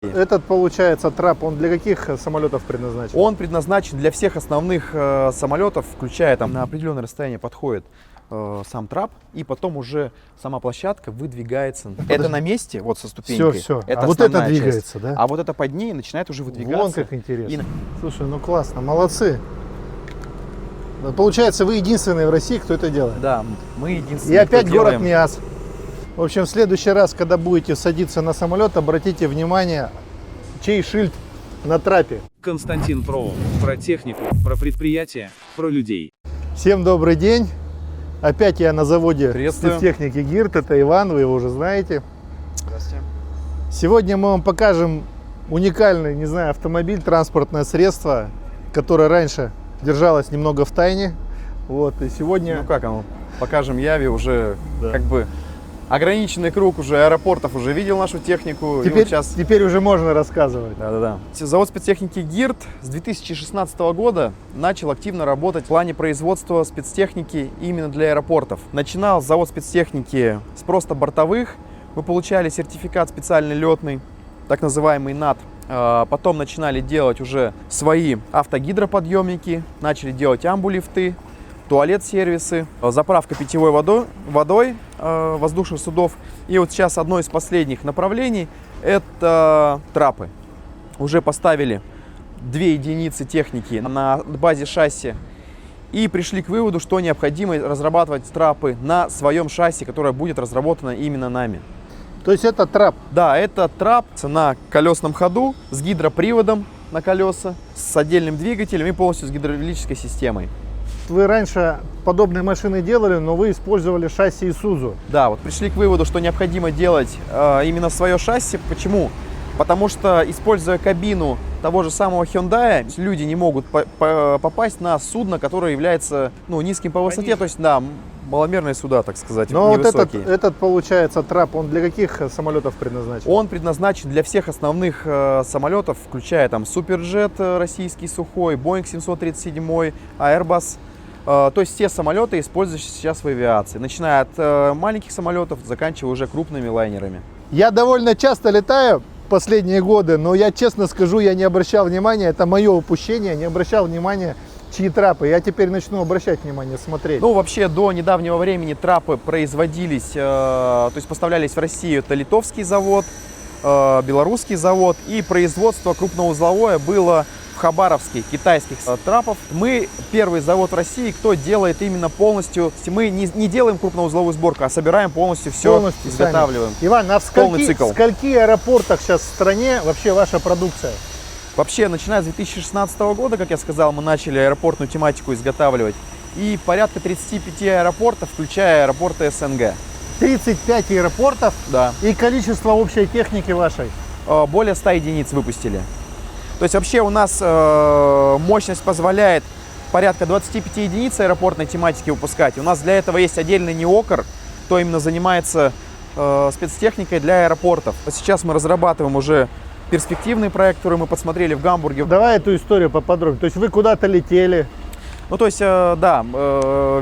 Этот, получается, трап, он для каких самолетов предназначен? Он предназначен для всех основных самолетов, включая там на определенное расстояние подходит сам трап, и потом уже сама площадка выдвигается. Это на месте, вот со ступенькой. Все. Это А вот это основная двигается, часть. да? А вот это под ней начинает уже выдвигаться. Вон как интересно. Слушай, ну классно, молодцы. Получается, вы единственные в России, кто это делает. Да, мы единственные. И опять кто город делаем. МИАС. В общем, в следующий раз, когда будете садиться на самолет, обратите внимание, чей шильд на трапе. Константин Про. Про технику, про предприятия, про людей. Всем добрый день. Опять я на заводе Приветствую. спецтехники ГИРТ. Это Иван, вы его уже знаете. Здравствуйте. Сегодня мы вам покажем уникальный, не знаю, автомобиль, транспортное средство, которое раньше держалось немного в тайне. Вот, и сегодня... Ну как оно? Покажем Яве уже Да. как бы ограниченный круг уже аэропортов уже видел нашу технику. И вот сейчас... теперь уже можно рассказывать. Да. Завод спецтехники ГИРТ с 2016 года начал активно работать в плане производства спецтехники именно для аэропортов. Начинал завод спецтехники с просто бортовых. Мы получали сертификат специальный летный, так называемый НАТ. Потом начинали делать уже свои автогидроподъемники, начали делать амбулифты, туалет-сервисы, заправка питьевой водой воздушных судов. И вот сейчас одно из последних направлений – это трапы. Уже поставили 2 единицы техники на базе шасси и пришли к выводу, что необходимо разрабатывать трапы на своем шасси, которое будет разработано именно нами. То есть это трап. Да, это трап на колесном ходу с гидроприводом на колеса, с отдельным двигателем и полностью с гидравлической системой. Вы раньше подобные машины делали, но вы использовали шасси Isuzu. Да, вот пришли к выводу, что необходимо делать именно свое шасси. Почему? Потому что, используя кабину того же самого Hyundai, люди не могут попасть на судно, которое является низким по высоте, то есть, да, маломерные суда, так сказать, Но вот невысокие. этот, получается, трап, он для каких самолетов предназначен? Он предназначен для всех основных самолетов, включая там Суперджет российский сухой, Boeing 737, Airbus. То есть все самолеты, использующиеся сейчас в авиации, начиная от маленьких самолетов, заканчивая уже крупными лайнерами. Я довольно часто летаю последние годы, но я честно скажу, я не обращал внимания, это мое упущение, не обращал внимания, чьи трапы. Я теперь начну обращать внимание, смотреть. Ну, вообще, до недавнего времени трапы производились, то есть поставлялись в Россию. Это литовский завод, белорусский завод, и производство крупноузловое было в Хабаровске, китайских трапов. Мы первый завод в России, кто делает именно полностью. Мы не делаем крупноузловую сборку, а собираем полностью все, Полностью изготавливаем. сами. Иван, а в Полный цикл. скольки аэропортах сейчас в стране вообще ваша продукция? Вообще, начиная с 2016 года, как я сказал, мы начали аэропортную тематику изготавливать. И порядка 35 аэропортов, включая аэропорты СНГ. 35 аэропортов? Да. И количество общей техники вашей? Более 100 единиц выпустили. То есть вообще у нас мощность позволяет порядка 25 единиц аэропортной тематики выпускать. У нас для этого есть отдельный НИОКР, кто именно занимается спецтехникой для аэропортов. Сейчас мы разрабатываем уже перспективный проект, который мы подсмотрели в Гамбурге. Давай эту историю поподробнее. То есть вы куда-то летели? Ну, то есть, да,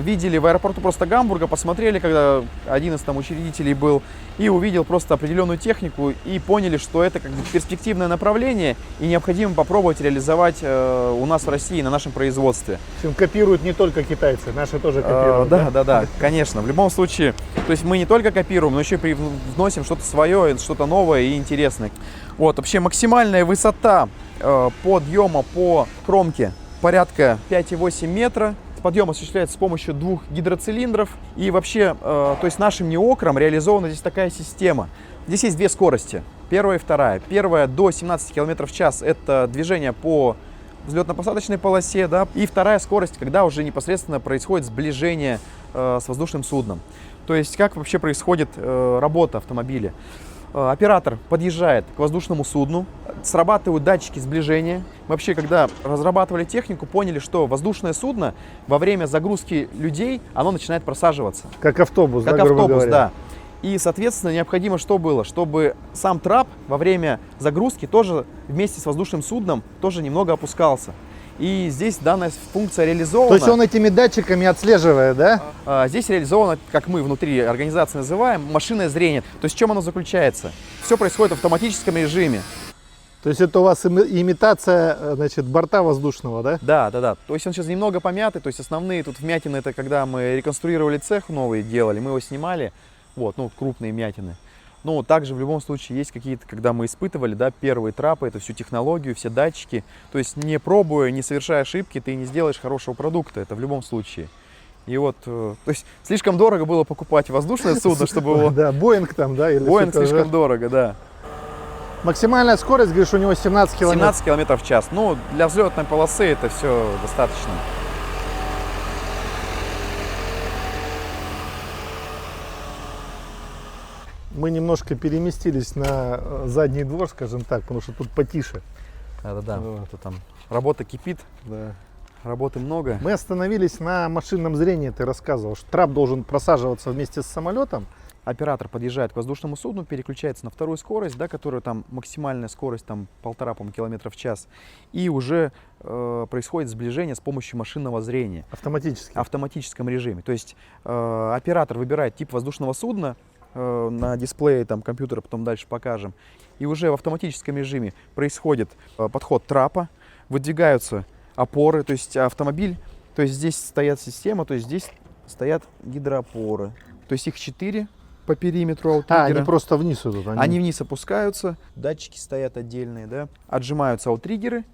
видели в аэропорту просто Гамбурга, посмотрели, когда один из там учредителей был, и увидел просто определенную технику, и поняли, что это как бы перспективное направление, и необходимо попробовать реализовать у нас в России, на нашем производстве. В общем, копируют не только китайцы, наши тоже копируют. Да, конечно. В любом случае, то есть мы не только копируем, но еще и вносим что-то свое, что-то новое и интересное. Вот, вообще максимальная высота подъема по кромке порядка 5,8 метра. Подъем осуществляется с помощью 2 гидроцилиндров. И вообще, то есть нашим НИОКРом реализована здесь такая система. Здесь есть 2 скорости, первая и вторая. Первая до 17 км в час – это движение по взлетно-посадочной полосе, да. И вторая скорость, когда уже непосредственно происходит сближение с воздушным судном. То есть как вообще происходит работа автомобиля. Оператор подъезжает к воздушному судну, срабатывают датчики сближения. Мы вообще, когда разрабатывали технику, поняли, что воздушное судно во время загрузки людей, оно начинает просаживаться. Как автобус, Как да, грубо автобус, говоря. да. И, соответственно, необходимо что было? Чтобы сам трап во время загрузки тоже вместе с воздушным судном тоже немного опускался. И здесь данная функция реализована. То есть он этими датчиками отслеживает, да? Здесь реализовано, как мы внутри организации называем, машинное зрение. То есть в чем оно заключается? Все происходит в автоматическом режиме. То есть это у вас имитация, значит, борта воздушного, да? Да, да, да. То есть он сейчас немного помятый, то есть основные тут вмятины, это когда мы реконструировали цех новый делали, мы его снимали, вот, ну, крупные вмятины. Ну, также в любом случае есть какие-то, когда мы испытывали, да, первые трапы, это всю технологию, все датчики. То есть не пробуя, не совершая ошибки, ты не сделаешь хорошего продукта, это в любом случае. И вот, то есть слишком дорого было покупать воздушное судно, чтобы его... Да, Боинг там, да? Или Боинг что-то, слишком да? дорого, да. Максимальная скорость, говоришь, у него 17 километров. 17 километров в час. Ну, для взлетной полосы это все достаточно. Мы немножко переместились на задний двор, скажем так, потому что тут потише. Да-да-да, Вот. там работа кипит, Да. работы много. Мы остановились на машинном зрении, ты рассказывал, что трап должен просаживаться вместе с самолетом. Оператор подъезжает к воздушному судну, переключается на вторую скорость, да, которая там максимальная скорость там 1,5 километра в час, и уже происходит сближение с помощью машинного зрения Автоматически. в автоматическом режиме. То есть оператор выбирает тип воздушного судна на дисплее там компьютера, потом дальше покажем, и уже в автоматическом режиме происходит подход трапа, выдвигаются опоры, то есть автомобиль, то есть здесь стоят система, то есть здесь стоят гидроопоры, то есть их 4 по периметру аутриггера. они просто вниз идут. Они вниз опускаются, датчики стоят отдельные, да, отжимаются аутриггеры,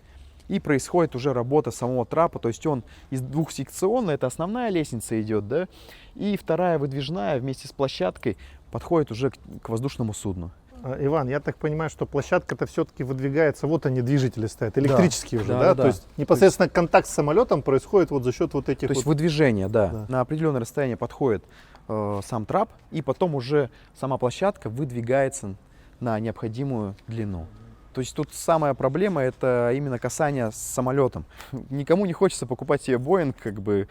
и происходит уже работа самого трапа, то есть он из двухсекционной, это основная лестница идет, да, и вторая выдвижная вместе с площадкой подходит уже к воздушному судну. Иван, я так понимаю, что площадка-то все-таки выдвигается, вот они движители стоят, электрические уже, да? да. То есть непосредственно контакт с самолетом происходит вот за счет вот этих То есть вот... выдвижение, да, Да. на определенное расстояние подходит сам трап, и потом уже сама площадка выдвигается на необходимую длину. То есть тут самая проблема — это именно касание с самолетом. Никому не хочется покупать себе Боинг, как бы,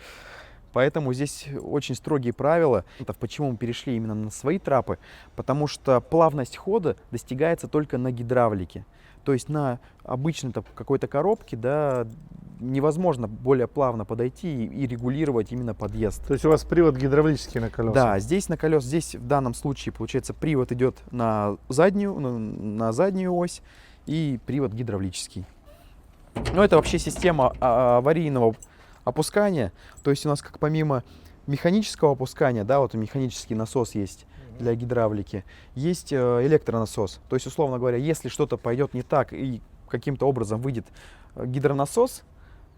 поэтому здесь очень строгие правила. Почему мы перешли именно на свои трапы? Потому что плавность хода достигается только на гидравлике. То есть на обычной какой-то коробке, да, невозможно более плавно подойти и регулировать именно подъезд. То есть у вас привод гидравлический на колесах? Да, здесь на колес, здесь в данном случае получается привод идет на заднюю ось и привод гидравлический. Но это вообще система аварийного опускания. То есть у нас как помимо механического опускания, да, вот механический насос есть для гидравлики, есть электронасос. То есть, условно говоря, если что-то пойдет не так и каким-то образом выйдет гидронасос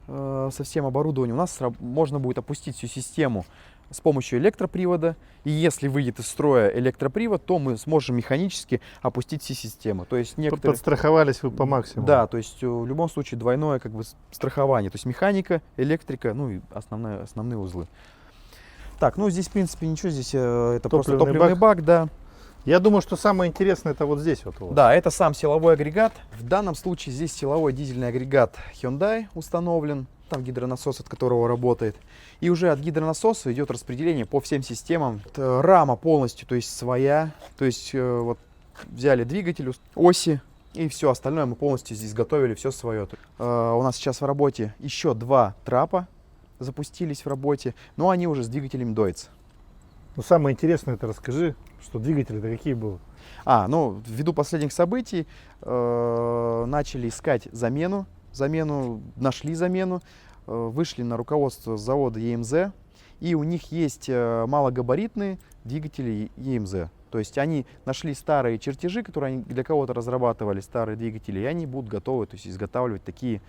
со всем оборудованием, у нас можно будет опустить всю систему с помощью электропривода. И если выйдет из строя электропривод, то мы сможем механически опустить всю систему. То есть некоторые... Подстраховались вы по максимуму. Да, то есть в любом случае двойное как бы страхование. То есть механика, электрика, ну и основные узлы. Так, ну здесь в принципе ничего, здесь это просто топливный бак, да. Я думаю, что самое интересное это вот здесь вот у вас. Да, это сам силовой агрегат. В данном случае здесь силовой дизельный агрегат Hyundai установлен. Там гидронасос, от которого работает. И уже от гидронасоса идет распределение по всем системам. Это рама полностью, то есть своя. То есть вот взяли двигатель, оси и все остальное мы полностью здесь готовили, все свое. У нас сейчас в работе еще 2 трапа запустились в работе, но они уже с двигателем Deutz. Ну самое интересное это расскажи, что двигатели-то какие были? Ну ввиду последних событий начали искать замену. Нашли замену, вышли на руководство завода ЕМЗ, и у них есть малогабаритные двигатели ЕМЗ. То есть они нашли старые чертежи, которые они для кого-то разрабатывали, старые двигатели, и они будут готовы, то есть изготавливать такие,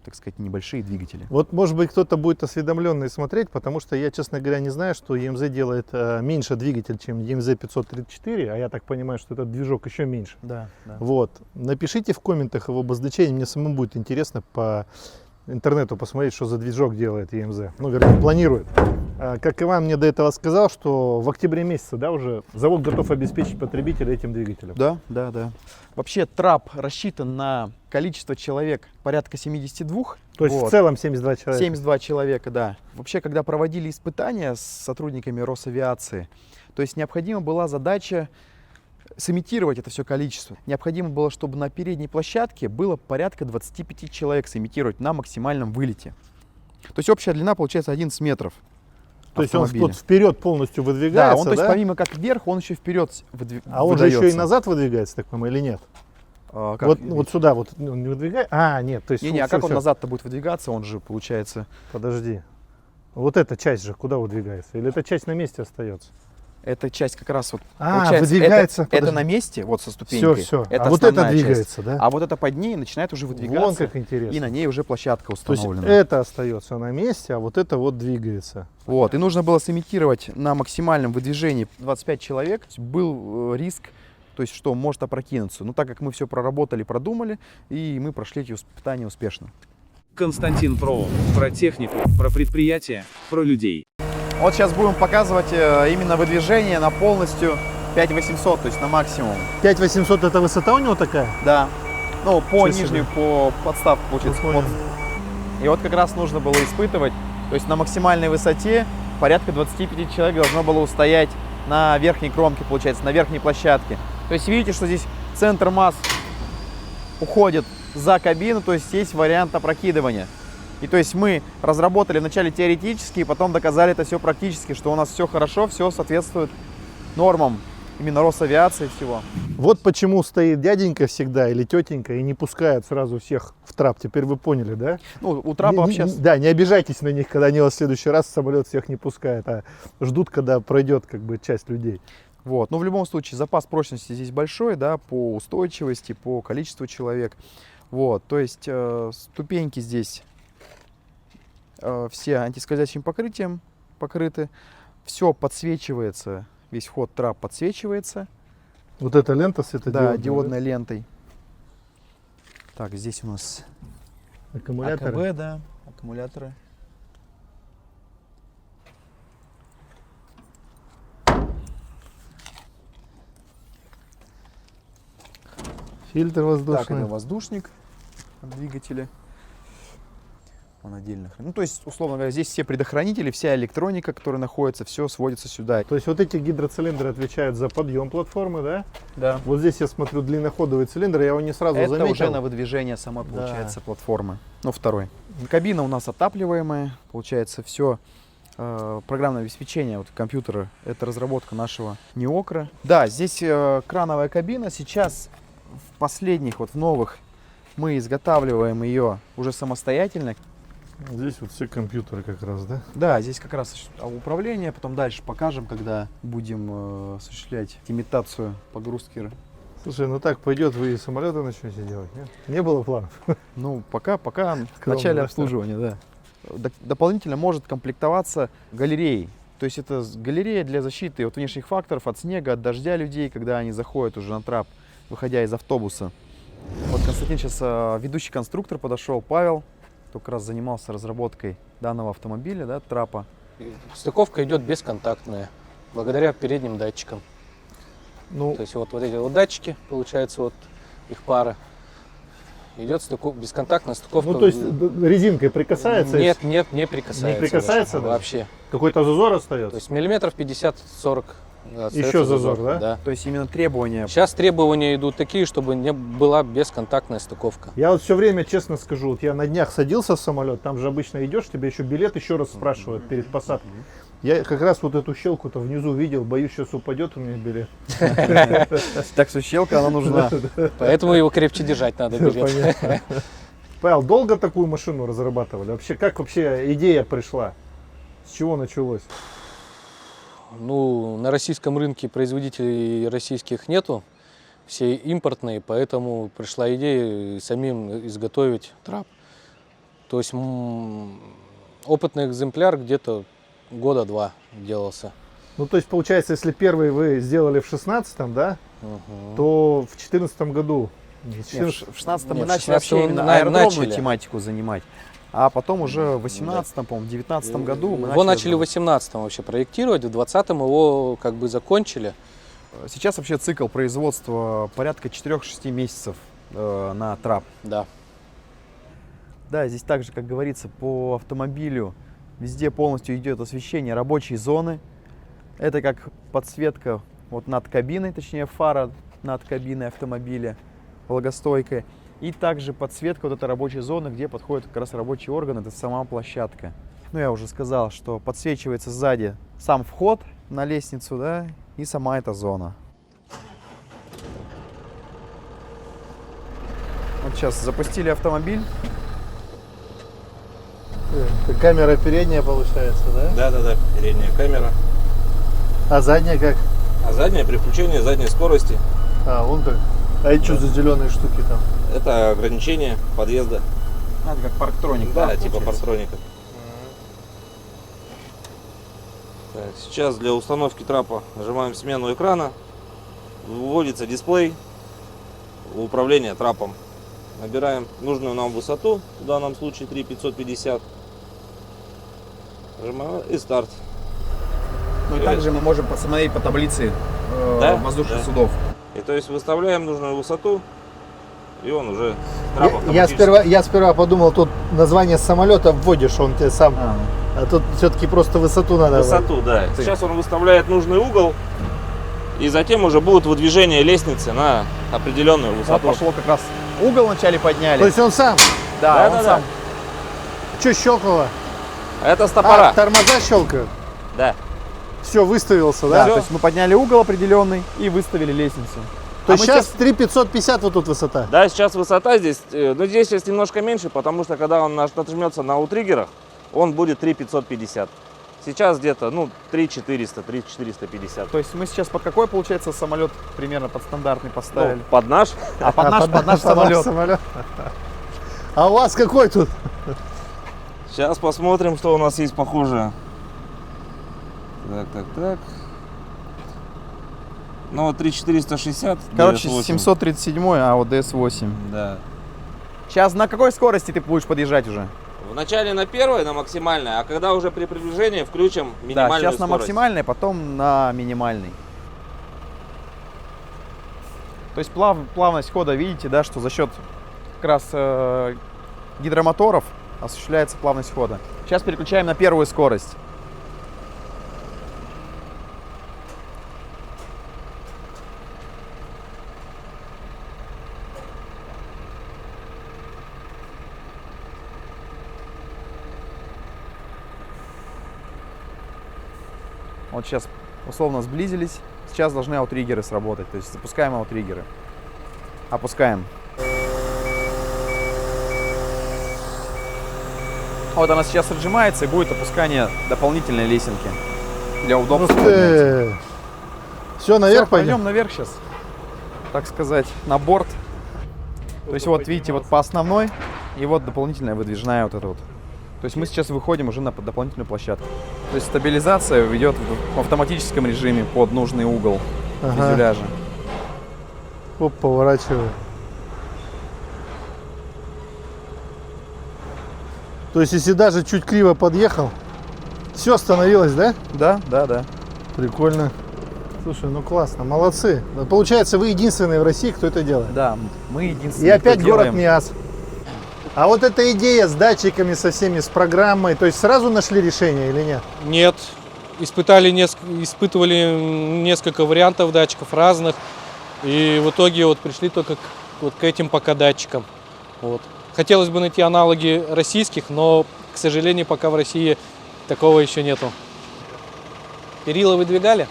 так сказать, небольшие двигатели. Вот, может быть, кто-то будет осведомленный смотреть, потому что я, честно говоря, не знаю, что ЕМЗ делает меньше двигатель, чем ЕМЗ 534, а я так понимаю, что этот движок еще меньше. Да, да. Вот. Напишите в комментах его обозначение, мне самому будет интересно по интернету посмотреть, что за движок делает ЕМЗ. Ну, вернее, планирует. Как Иван мне до этого сказал, что в октябре месяце, да, уже завод готов обеспечить потребителя этим двигателем. Да, да, да. Вообще трап рассчитан на количество человек порядка 72. То есть в целом 72 человека. 72 человека, да. Вообще, когда проводили испытания с сотрудниками Росавиации, то есть необходима была задача сымитировать это все количество. Необходимо было, чтобы на передней площадке было порядка 25 человек сымитировать на максимальном вылете. То есть общая длина получается 11 метров. То есть он вот вперед полностью выдвигается, да? Он, то есть помимо как вверх, он еще вперед А он же еще и назад выдвигается, так по-моему, или нет? Как? Вот сюда вот ну, не выдвигай. А, нет, то есть... Не, а всё, как он всё. назад-то будет выдвигаться? Он же, получается... Подожди. Вот эта часть же куда выдвигается? Или эта часть на месте остается? Эта часть как раз вот... А, получается, выдвигается, Это подожди. на месте, вот со ступенькой. Все. Это А вот это основная часть. двигается, да? А вот это под ней начинает уже выдвигаться. Вон как интересно. И на ней уже площадка То есть установлена. это остается на месте, а вот это вот двигается. Вот, и нужно было сымитировать на максимальном выдвижении 25 человек. Был риск, то есть что может опрокинуться. Но так как мы все проработали, продумали, и мы прошли эти испытания успешно. Константин Про. Про технику, про предприятия, про людей. Вот сейчас будем показывать именно выдвижение на полностью 5800, то есть на максимум. 5800 это высота у него такая? Да. Ну, по Ничего себе. нижнюю, по подставке получается. Понял. И вот как раз нужно было испытывать, то есть на максимальной высоте порядка 25 человек должно было устоять на верхней кромке, получается, на верхней площадке. То есть видите, что здесь центр масс уходит за кабину, то есть есть вариант опрокидывания. И то есть мы разработали вначале теоретически, и потом доказали это все практически, что у нас все хорошо, все соответствует нормам именно Росавиации всего. Вот почему стоит дяденька всегда или тетенька и не пускают сразу всех в трап. Теперь вы поняли, да? Ну, у трапа вообще... Да, не обижайтесь на них, когда они вас в следующий раз самолет всех не пускают, а ждут, когда пройдет как бы часть людей. Вот. Но в любом случае запас прочности здесь большой, да, по устойчивости, по количеству человек. Вот. То есть ступеньки здесь все антискользящим покрытием покрыты. Все подсвечивается, весь вход трап подсвечивается. Вот эта лента светодиодная. Да, диодной лентой. Так, здесь у нас Аккумуляторы. АКБ, да, аккумуляторы. Фильтр Так, воздушный. это воздушник от двигателя. Он отдельно. Ну, то есть, условно говоря, здесь все предохранители, вся электроника, которая находится, все сводится сюда. То есть вот эти гидроцилиндры отвечают за подъем платформы, да? Да. Вот здесь я смотрю длинноходовый цилиндр, я его не сразу Это заметил. уже на выдвижение самой, Да. получается, платформы. Ну, второй. Кабина у нас отапливаемая. Получается, все программное обеспечение вот, компьютера, это разработка нашего Неокра. Да, здесь крановая кабина. Сейчас в последних, вот в новых, мы изготавливаем ее уже самостоятельно. Здесь вот все компьютеры как раз, да? Да, здесь как раз управление, потом дальше покажем, когда будем осуществлять имитацию погрузки. Слушай, ну так пойдет, вы и самолеты начнете делать, нет? Не было планов? Ну, пока в Кроме, начале да, обслуживания, да. Дополнительно может комплектоваться галереей. То есть это галерея для защиты от внешних факторов, от снега, от дождя людей, когда они заходят уже на трап, выходя из автобуса. Вот Константин сейчас, ведущий конструктор, подошел, Павел, кто как раз занимался разработкой данного автомобиля, да, трапа. Стыковка идет бесконтактная, благодаря передним датчикам. Ну, То есть вот эти вот датчики, получается, вот их пара. Идет бесконтактная стыковка. ну то есть резинкой прикасается? Нет, не прикасается. Не прикасается, даже да? вообще. Какой-то зазор То остается? есть миллиметров 50-40. Еще зазор, да? Да. То есть именно требования. Сейчас требования идут такие, чтобы не была бесконтактная стыковка. Я вот все время, честно скажу, вот я на днях садился в самолет, там же обычно идешь, тебе еще билет еще раз спрашивают перед посадкой. Я как раз вот эту щелку-то внизу видел, боюсь, сейчас упадет у меня билет. Так что щелка, она нужна. Поэтому его крепче держать надо. билет. Понятно. Павел, долго такую машину разрабатывали? Вообще, как вообще идея пришла? С чего началось? Ну, на российском рынке производителей российских нету, все импортные, поэтому пришла идея самим изготовить трап. То есть опытный экземпляр где-то года 2 делался. Ну, то есть, получается, если первый вы сделали в 16-м, да, то в 14-м году... В 16-м мы Нет, в начали вообще 16-м именно аэродромную начали. тематику занимать. А потом уже в 18-м, по-моему, в 19-м году мы Его начали в разрабатывать. 18-м вообще проектировать, в 20-м его как бы закончили. Сейчас вообще цикл производства порядка 4-6 месяцев на трап. Да. Да, здесь также, как говорится, по автомобилю везде полностью идет освещение рабочей зоны. Это как подсветка вот над кабиной, точнее фара над кабиной автомобиля, влагостойкая. И также подсветка вот этой рабочей зоны, где подходит как раз рабочий орган, это сама площадка. Ну, я уже сказал, что подсвечивается сзади сам вход на лестницу, да, и сама эта зона. сейчас запустили автомобиль. Это камера передняя получается, да? Да, передняя камера. А задняя как? А задняя при включении задней скорости. А, вон как. А это что за зеленые штуки там? Это ограничение подъезда. Это как парктроник. Да, типа получается? парктроника. Так, сейчас для установки трапа нажимаем смену экрана. Выводится дисплей управления трапом. Набираем нужную нам высоту, в данном случае 3550. Нажимаем и старт. Ну и также мы можем посмотреть по таблице воздушных Да. судов. И то есть выставляем нужную высоту, и он уже трап Я автоматически. сперва подумал, тут название самолета вводишь, он тебе сам. А тут все-таки просто высоту надо. Высоту, да. Сейчас он выставляет нужный угол, и затем уже будет выдвижение лестницы на определенную Вот высоту. пошло как раз. Угол вначале подняли. То есть он сам. да, да, он да. сам. Что щелкало? Это стопора. А, тормоза щелкают. Да. Все, выставился, Да, да? то есть мы подняли угол определенный и выставили лестницу. То есть мы сейчас 3550 вот тут высота. Да, сейчас высота здесь, но здесь сейчас немножко меньше, потому что когда он нажмется на утриггерах, он будет 3550. Сейчас где-то, 3400, 3450. То есть мы сейчас под какой, получается, самолет примерно под стандартный поставили? Ну, под наш. А под наш самолет. А у вас какой тут? Сейчас посмотрим, что у нас есть похожее. Так. Ну, вот 3460. Короче, DS8. 737, а вот DS8. Да. Сейчас на какой скорости ты будешь подъезжать уже? Вначале на первой, на максимальной, а когда уже при приближении включим Да, минимальную сейчас на скорость. максимальной, потом на минимальной. То есть плавность хода, видите, да, что за счет как раз гидромоторов осуществляется плавность хода. Сейчас переключаем на первую скорость. Вот сейчас условно сблизились. Сейчас должны аутриггеры сработать. То есть запускаем аутриггеры. Опускаем. Вот она сейчас отжимается и будет опускание дополнительной лесенки. Для удобства. Все, наверх Пойдем пойдем. наверх сейчас. Так сказать, на борт. То есть вот видите, вот по основной и вот дополнительная выдвижная вот эта вот. То есть мы сейчас выходим уже на дополнительную площадку. То есть стабилизация идет в автоматическом режиме под нужный угол фюзеляжа. Оп, поворачиваю. То есть если даже чуть криво подъехал, все остановилось, да? Да. Прикольно. Слушай, ну классно, молодцы. Получается, вы единственные в России, кто это делает. Да, мы И единственные, опять кто город делаем. Миасс. А вот эта идея с датчиками, со всеми, с программой, то есть сразу нашли решение или нет? Нет, испытывали несколько вариантов датчиков разных, и в итоге вот пришли только к этим пока датчикам. Вот. Хотелось бы найти аналоги российских, но, к сожалению, пока в России такого еще нету. Перила выдвигали?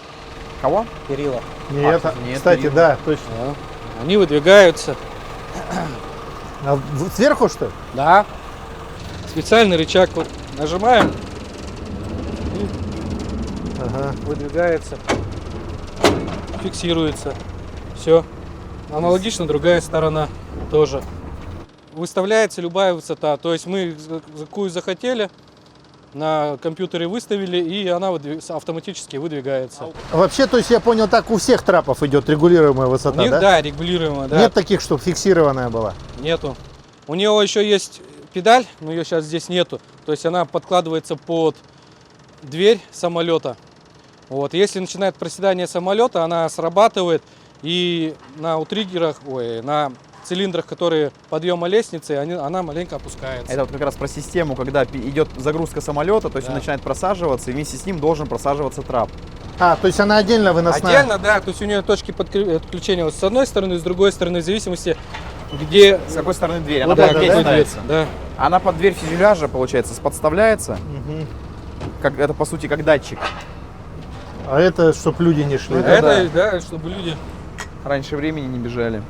Кого? Перила. Нет, нет, кстати, нет. да, точно. Да. Они выдвигаются. А сверху что ли? Да. Специальный рычаг вот нажимаем, Ага. выдвигается, фиксируется. Все. Аналогично другая сторона тоже. Выставляется любая высота. То есть мы какую захотели, на компьютере выставили, и она автоматически выдвигается. Вообще, то есть я понял, так у всех трапов идет регулируемая У высота, них, да? да, регулируемо, да. Нет таких, чтобы фиксированная была? Нету. У него еще есть педаль, но ее сейчас здесь нету. То есть она подкладывается под дверь самолета. Вот. Если начинает проседание самолета, она срабатывает, и на утриггерах, на цилиндрах, которые подъема лестницы, она маленько опускается. Это вот как раз про систему, когда идет загрузка самолета, то есть Да. он начинает просаживаться, и вместе с ним должен просаживаться трап. А, то есть она отдельно выносная? Отдельно, да, то есть у нее точки подключения вот с одной стороны, с другой стороны, в зависимости, где... С какой стороны дверь? Вот Она это, под да? дверь ставится. Да. Она под дверь фюзеляжа, получается, подставляется. Мгм. Как, это, по сути, как датчик. А это, чтобы люди не шли. Это Это, да, чтобы люди... Раньше времени не бежали.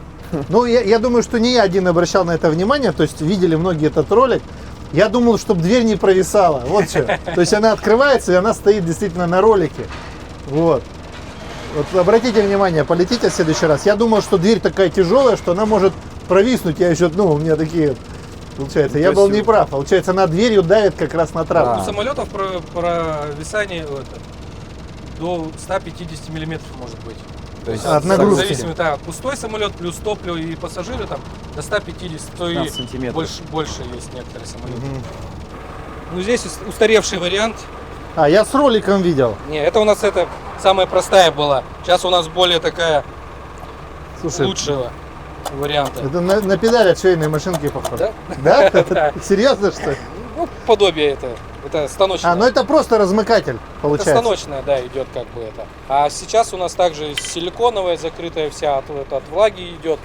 Ну, я думаю, что не я один обращал на это внимание, то есть видели многие этот ролик. Я думал, чтобы дверь не провисала, вот что. То есть она открывается, и она стоит действительно на ролике. Вот. Вот обратите внимание, полетите в следующий раз. Я думал, что дверь такая тяжелая, что она может провиснуть. Я еще, ну, у меня такие, получается, я был не прав. Получается, она дверью давит как раз на трап. У самолетов провисание до 150 миллиметров может быть. То есть От В нагрузки. зависимости, да, пустой самолет плюс топливо и пассажиры там до 150, то и 15 сантиметров. больше есть некоторые самолеты. Мгм. Ну здесь устаревший вариант. А, я с роликом видел. Не, это у нас это самая простая была. Сейчас у нас более такая Слушай, лучшего варианта. это на педали от швейной машинки похоже. Да? Да? Да. Серьезно, что ли? Ну, подобие это. Это станочное. А, ну это просто размыкатель, Это получается. станочная, да, идет как бы это. А сейчас у нас также силиконовая, закрытая вся от влаги идет.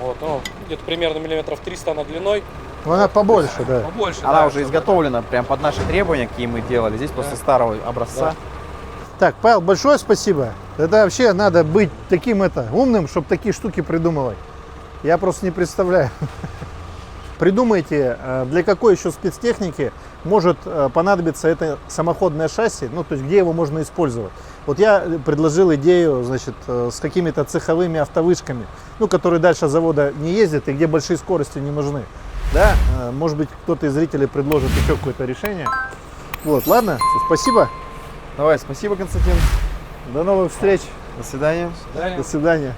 Вот, ну, где-то примерно миллиметров 300 она длиной. Ну, она побольше, да. Побольше. Она да, уже чтобы- изготовлена прям под наши требования, какие мы делали. Здесь просто старого образца. Так, Павел, большое спасибо. Это вообще надо быть таким умным, чтобы такие штуки придумывать. Я просто не представляю. Придумайте, для какой еще спецтехники может понадобиться это самоходное шасси, ну, то есть где его можно использовать. Вот я предложил идею, значит, с какими-то цеховыми автовышками, ну, которые дальше завода не ездят и где большие скорости не нужны. Да, может быть, кто-то из зрителей предложит еще какое-то решение. Вот, ладно, спасибо. Давай, спасибо, Константин. До новых встреч. До свидания. Далее. До свидания.